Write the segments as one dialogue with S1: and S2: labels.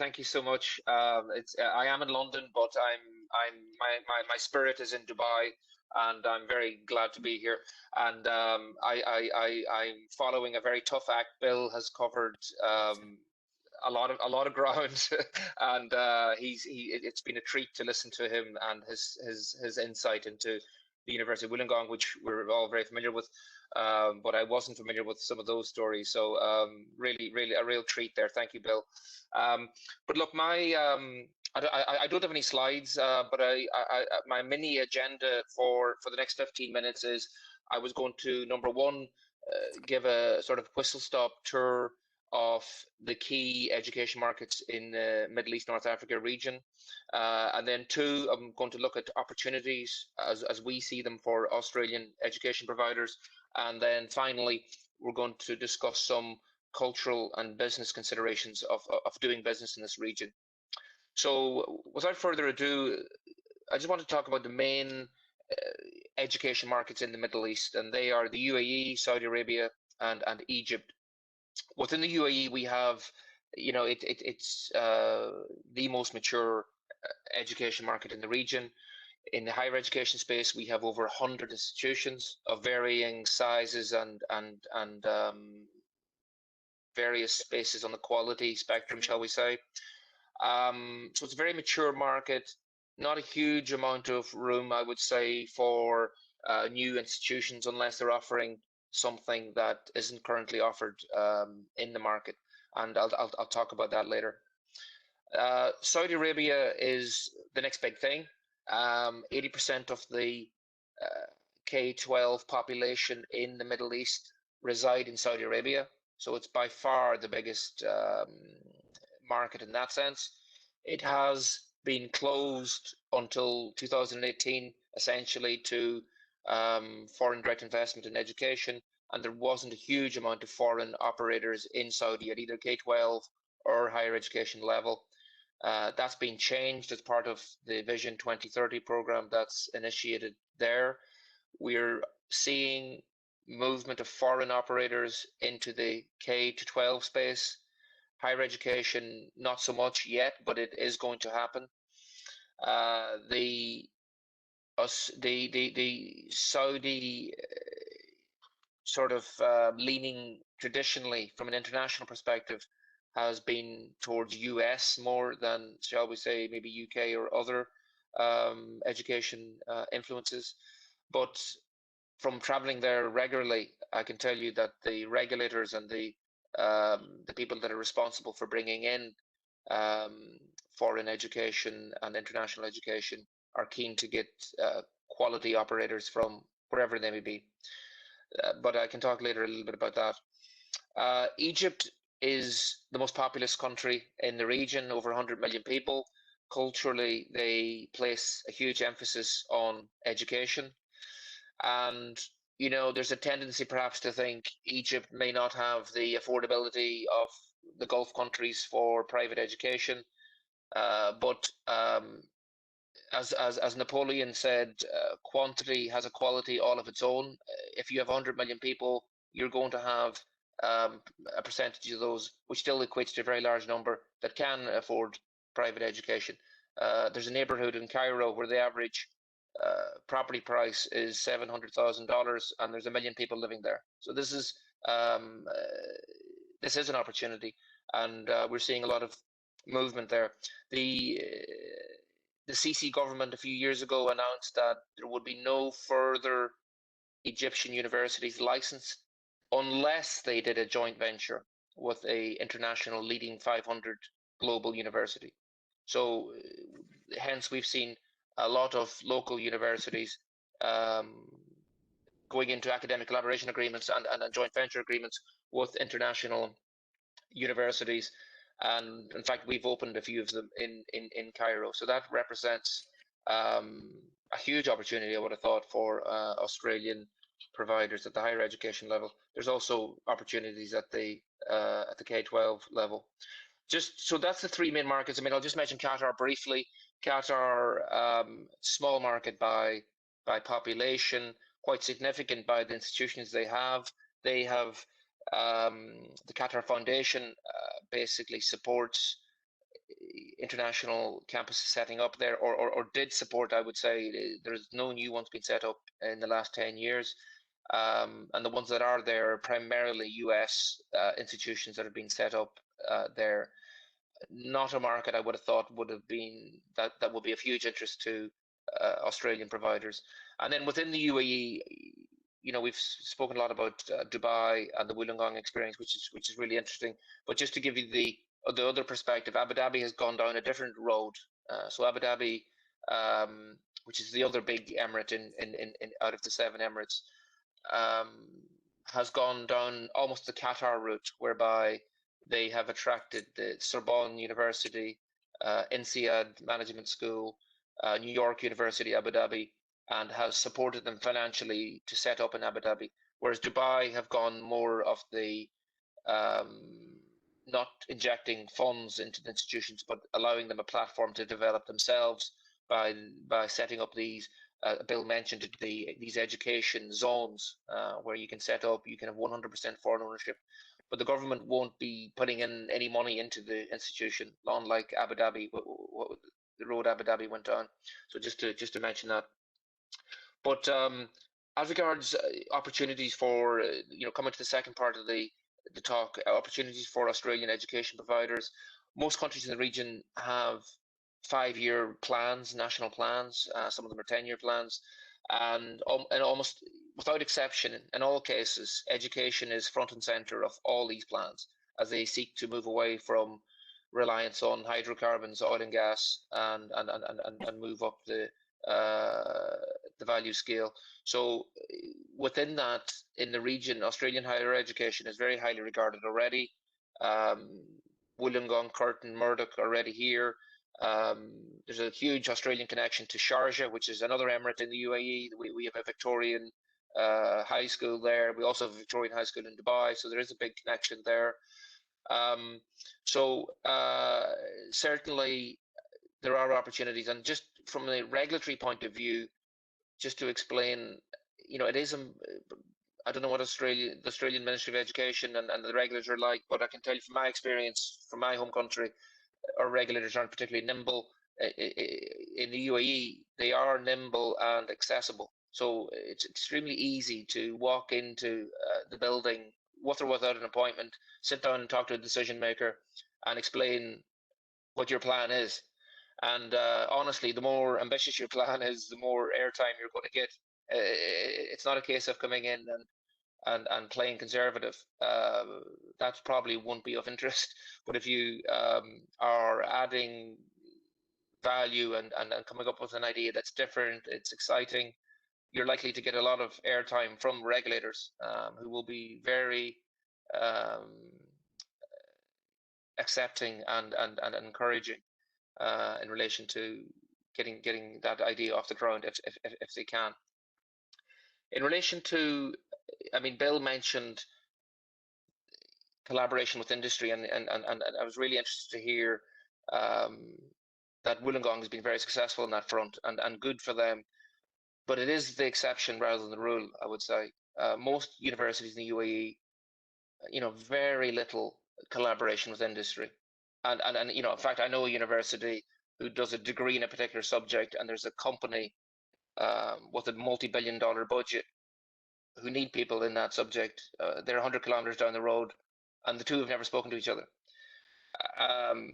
S1: Thank you so much. It's I am in London, but my spirit is in Dubai, and I'm very glad to be here. And I'm following a very tough act. Bill has covered a lot of ground, and it's been a treat to listen to him and his insight into the University of Wollongong, which we're all very familiar with. But I wasn't familiar with some of those stories, so really a real treat there. Thank you, Bill. But look, I don't have any slides, but my mini agenda for the next 15 minutes is I was going to, number one, give a sort of whistle stop tour of the key education markets in the Middle East, North Africa region. And then two, I'm going to look at opportunities as we see them for Australian education providers. And then finally, we're going to discuss some cultural and business considerations of doing business in this region. So without further ado, I just want to talk about the main education markets in the Middle East, and they are the UAE, Saudi Arabia, and Egypt. Within the UAE, we have, it's the most mature education market in the region. In the higher education space, we have over 100 institutions of varying sizes and various spaces on the quality spectrum, shall we say. So it's a very mature market, not a huge amount of room, I would say, for new institutions unless they're offering something that isn't currently offered in the market. And I'll talk about that later. Saudi Arabia is the next big thing. 80% of the K-12 population in the Middle East reside in Saudi Arabia. So it's by far the biggest market in that sense. It has been closed until 2018, essentially, to foreign direct investment in education, and there wasn't a huge amount of foreign operators in Saudi at either K-12 or higher education level. That's been changed as part of the Vision 2030 program that's initiated there. We're seeing movement of foreign operators into the K to 12 space. Higher education, not so much yet, but it is going to happen. The Saudi sort of leaning traditionally from an international perspective has been towards US more than, shall we say, maybe UK or other education influences. But from traveling there regularly, I can tell you that the regulators and the people that are responsible for bringing in foreign education and international education are keen to get quality operators from wherever they may be. But I can talk later a little bit about that. Egypt is the most populous country in the region, over 100 million people. Culturally, they place a huge emphasis on education. And, there's a tendency perhaps to think Egypt may not have the affordability of the Gulf countries for private education. But as Napoleon said, quantity has a quality all of its own. If you have 100 million people, you're going to have a percentage of those, which still equates to a very large number, that can afford private education. There's a neighborhood in Cairo where the average property price is $700,000, and there's 1 million people living there. So this is an opportunity, and we're seeing a lot of movement there. The Sisi government a few years ago announced that there would be no further Egyptian universities licensed unless they did a joint venture with a international leading 500 global university. So hence we've seen a lot of local universities going into academic collaboration agreements and joint venture agreements with international universities. And in fact, we've opened a few of them in Cairo. So that represents a huge opportunity, I would have thought, for Australian providers at the higher education level. There's also opportunities at the K-12 level. So that's the three main markets. I mean, I'll just mention Qatar briefly. Qatar, small market by population, quite significant by the institutions they have. They have the Qatar Foundation basically supports international campuses setting up there, or did support, I would say. There's no new ones being set up in the last 10 years. And the ones that are there are primarily US institutions that have been set up there. Not a market I would have thought would have been that would be of huge interest to Australian providers. And then within the UAE, we've spoken a lot about Dubai and the Wollongong experience, which is really interesting. But just to give you the other perspective, Abu Dhabi has gone down a different road. So Abu Dhabi, which is the other big emirate in out of the 7 emirates, um, has gone down almost the Qatar route, whereby they have attracted the Sorbonne University, INSEAD Management School, New York University, Abu Dhabi, and has supported them financially to set up in Abu Dhabi. Whereas Dubai have gone more of the um, not injecting funds into the institutions, but allowing them a platform to develop themselves by setting up these. Bill mentioned these education zones where you can set up, you can have 100% foreign ownership, but the government won't be putting in any money into the institution, unlike Abu Dhabi, the road Abu Dhabi went on. So just to mention that. But as regards opportunities for coming to the second part of the talk, opportunities for Australian education providers, most countries in the region have 5-year plans, national plans. Some of them are 10-year plans, and almost without exception, in all cases, education is front and center of all these plans as they seek to move away from reliance on hydrocarbons, oil and gas, and move up the value scale. So within that, in the region, Australian higher education is very highly regarded already. Wollongong, Curtin, Murdoch already here. There's a huge Australian connection to Sharjah, which is another emirate in the UAE. We have a Victorian high school there. We also have a Victorian high school in Dubai, so there is a big connection there. So certainly there are opportunities, and just from a regulatory point of view, just to explain, it is I don't know what the Australian Ministry of Education and the regulators are like, but I can tell you from my experience from my home country, our regulators aren't particularly nimble. In the UAE, they are nimble and accessible. So it's extremely easy to walk into the building with or without an appointment, sit down and talk to a decision maker and explain what your plan is. And honestly, the more ambitious your plan is, the more airtime you're going to get. It's not a case of coming in and playing conservative. That probably won't be of interest. But if you are adding value and coming up with an idea that's different, it's exciting, you're likely to get a lot of airtime from regulators who will be very accepting and encouraging in relation to getting that idea off the ground if they can. In relation to, Bill mentioned collaboration with industry, and I was really interested to hear that Wollongong has been very successful in that front, and good for them. But it is the exception rather than the rule, I would say. Most universities in the UAE, very little collaboration with industry. And in fact, I know a university who does a degree in a particular subject, and there's a company with a multi-billion-dollar budget who need people in that subject. They're 100 kilometers down the road, and the two have never spoken to each other.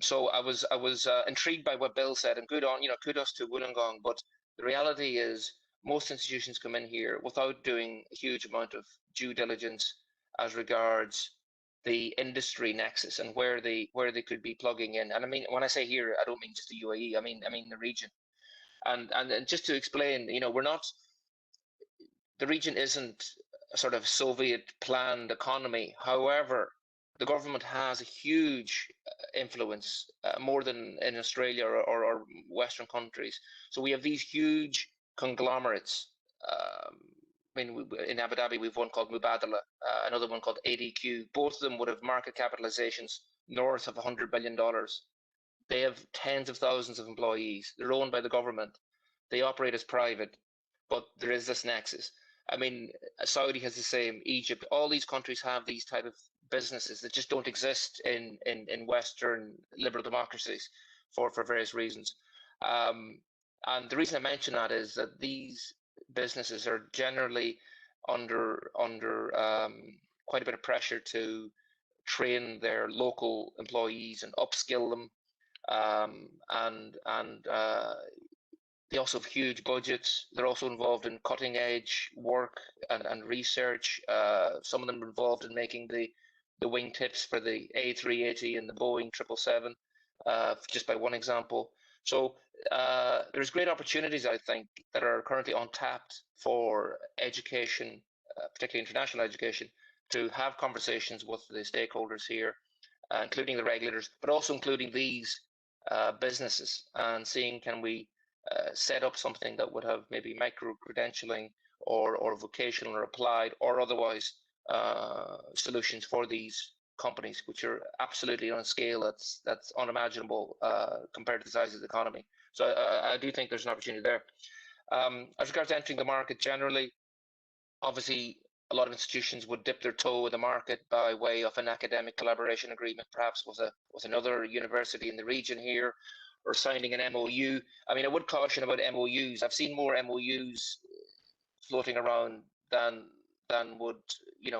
S1: So I was intrigued by what Bill said, and kudos to Wollongong. But the reality is, most institutions come in here without doing a huge amount of due diligence as regards the industry nexus and where they could be plugging in. And when I say here, I don't mean just the UAE. I mean the region. And just to explain, we're not. The region isn't a sort of Soviet planned economy. However, the government has a huge influence, more than in Australia or Western countries. So we have these huge conglomerates. In Abu Dhabi, we've one called Mubadala, another one called ADQ. Both of them would have market capitalizations north of $100 billion. They have tens of thousands of employees. They're owned by the government. They operate as private, but there is this nexus. Saudi has the same, Egypt, all these countries have these type of businesses that just don't exist in Western liberal democracies. for various reasons. And the reason I mention that is that these businesses are generally under quite a bit of pressure to train their local employees and upskill them, and they also have huge budgets. They're also involved in cutting edge work and research. Some of them are involved in making the wingtips for the A380 and the Boeing 777, just by one example. So there's great opportunities, I think, that are currently untapped for education, particularly international education, to have conversations with the stakeholders here, including the regulators, but also including these businesses, and seeing can we set up something that would have maybe micro credentialing or vocational or applied or otherwise solutions for these companies, which are absolutely on a scale that's unimaginable compared to the size of the economy. So I do think there's an opportunity there. As regards to entering the market generally, obviously a lot of institutions would dip their toe in the market by way of an academic collaboration agreement, perhaps with another university in the region here, or signing an MOU. I mean, I would caution about MOUs. I've seen more MOUs floating around than would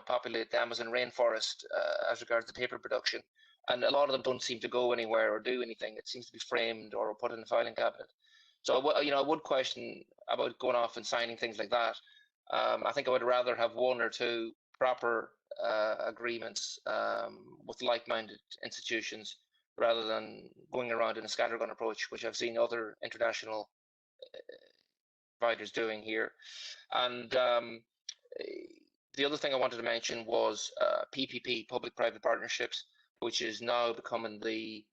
S1: populate the Amazon rainforest as regards to paper production, and a lot of them don't seem to go anywhere or do anything. It seems to be framed or put in the filing cabinet. So I would question about going off and signing things like that. I think I would rather have one or two proper agreements with like-minded institutions rather than going around in a scattergun approach, which I've seen other international providers doing here. And the other thing I wanted to mention was PPP, public-private partnerships, which is now becoming the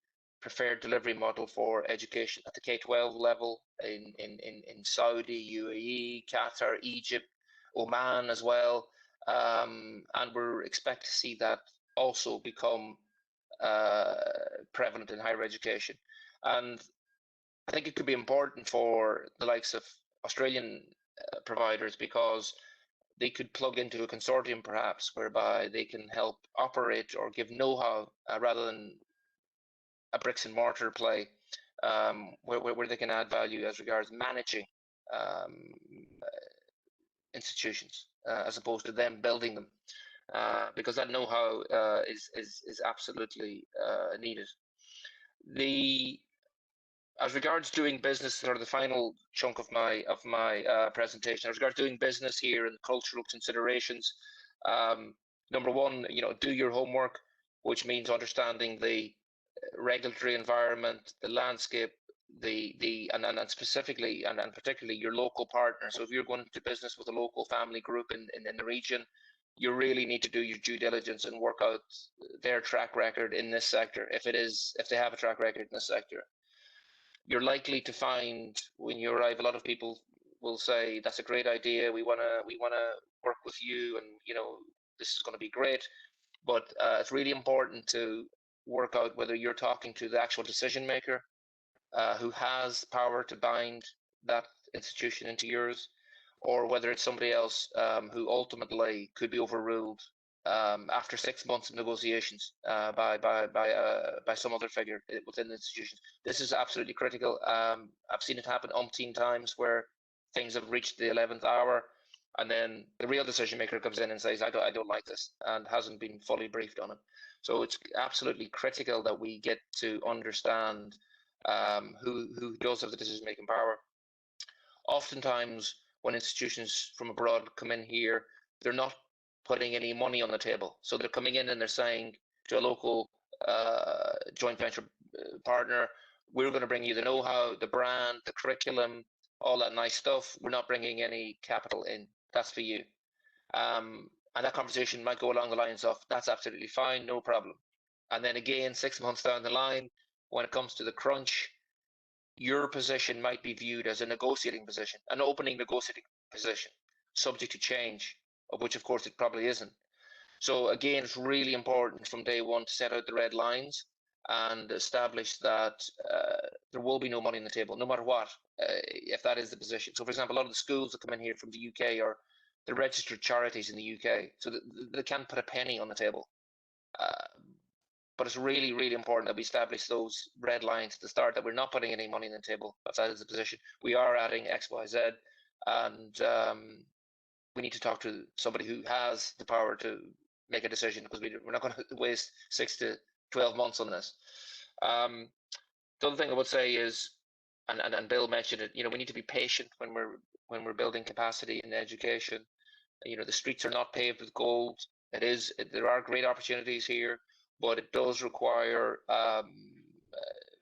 S1: preferred delivery model for education at the K-12 level in Saudi, UAE, Qatar, Egypt, Oman as well. And we're expect to see that also become prevalent in higher education. And I think it could be important for the likes of Australian providers, because they could plug into a consortium perhaps whereby they can help operate or give know-how rather than a bricks and mortar play, where they can add value as regards managing institutions as opposed to them building them, because that know-how is absolutely needed. As regards doing business, sort of the final chunk of my presentation, as regards doing business here and cultural considerations, number one, do your homework, which means understanding the regulatory environment, the landscape, and specifically and particularly your local partner. So if you're going to business with a local family group in the region, you really need to do your due diligence and work out their track record in this sector, if they have a track record in this sector. You're likely to find when you arrive, a lot of people will say, that's a great idea, we want to work with you, and this is going to be great. But it's really important to work out whether you're talking to the actual decision maker who has power to bind that institution into yours, or whether it's somebody else who ultimately could be overruled after 6 months of negotiations by some other figure within the institution. This is absolutely critical. I've seen it happen umpteen times where things have reached the 11th hour, and then the real decision maker comes in and says, I don't like this, and hasn't been fully briefed on it. So it's absolutely critical that we get to understand who does have the decision making power. Oftentimes, when institutions from abroad come in here, they're not putting any money on the table. So they're coming in and they're saying to a local joint venture partner, we're going to bring you the know-how, the brand, the curriculum, all that nice stuff. We're not bringing any capital in. That's for you. And that conversation might go along the lines of, that's absolutely fine, no problem. And then again, 6 months down the line, when it comes to the crunch, your position might be viewed as a negotiating position, an opening negotiating position, subject to change, of which of course it probably isn't. So again, it's really important from day one to set out the red lines and establish that there will be no money on the table, no matter what, if that is the position. So for example, a lot of the schools that come in here from the UK are the registered charities in the UK, so they can't put a penny on the table. But it's really, really important that we establish those red lines at the start, that we're not putting any money on the table outside of the position. We are adding X, Y, Z, and we need to talk to somebody who has the power to make a decision, because we're not going to waste 6 to 12 months on this. The other thing I would say is, and Bill mentioned it, we need to be patient when we're building capacity in education. The streets are not paved with gold. There are great opportunities here, but it does require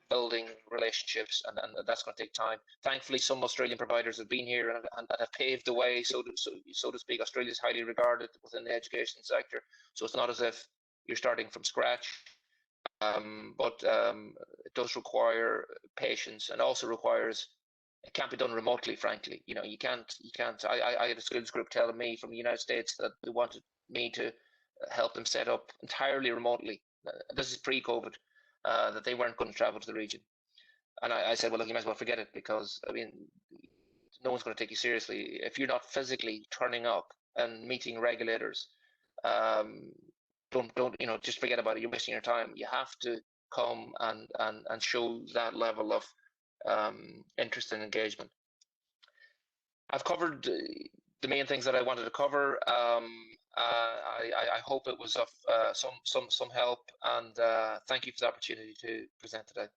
S1: building relationships, and that's going to take time. Thankfully, some Australian providers have been here and have paved the way, so to speak. Australia is highly regarded within the education sector, so it's not as if you're starting from scratch. But it does require patience, and also requires, it can't be done remotely, frankly. You can't. I had a skills group telling me from the United States that they wanted me to help them set up entirely remotely. This is pre-COVID, that they weren't going to travel to the region. And I said, well, look, you might as well forget it, because, I mean, no one's going to take you seriously if you're not physically turning up and meeting regulators. Don't just forget about it. You're wasting your time. You have to come and show that level of interest and engagement. I've covered the main things that I wanted to cover. I hope it was of some help, and thank you for the opportunity to present today.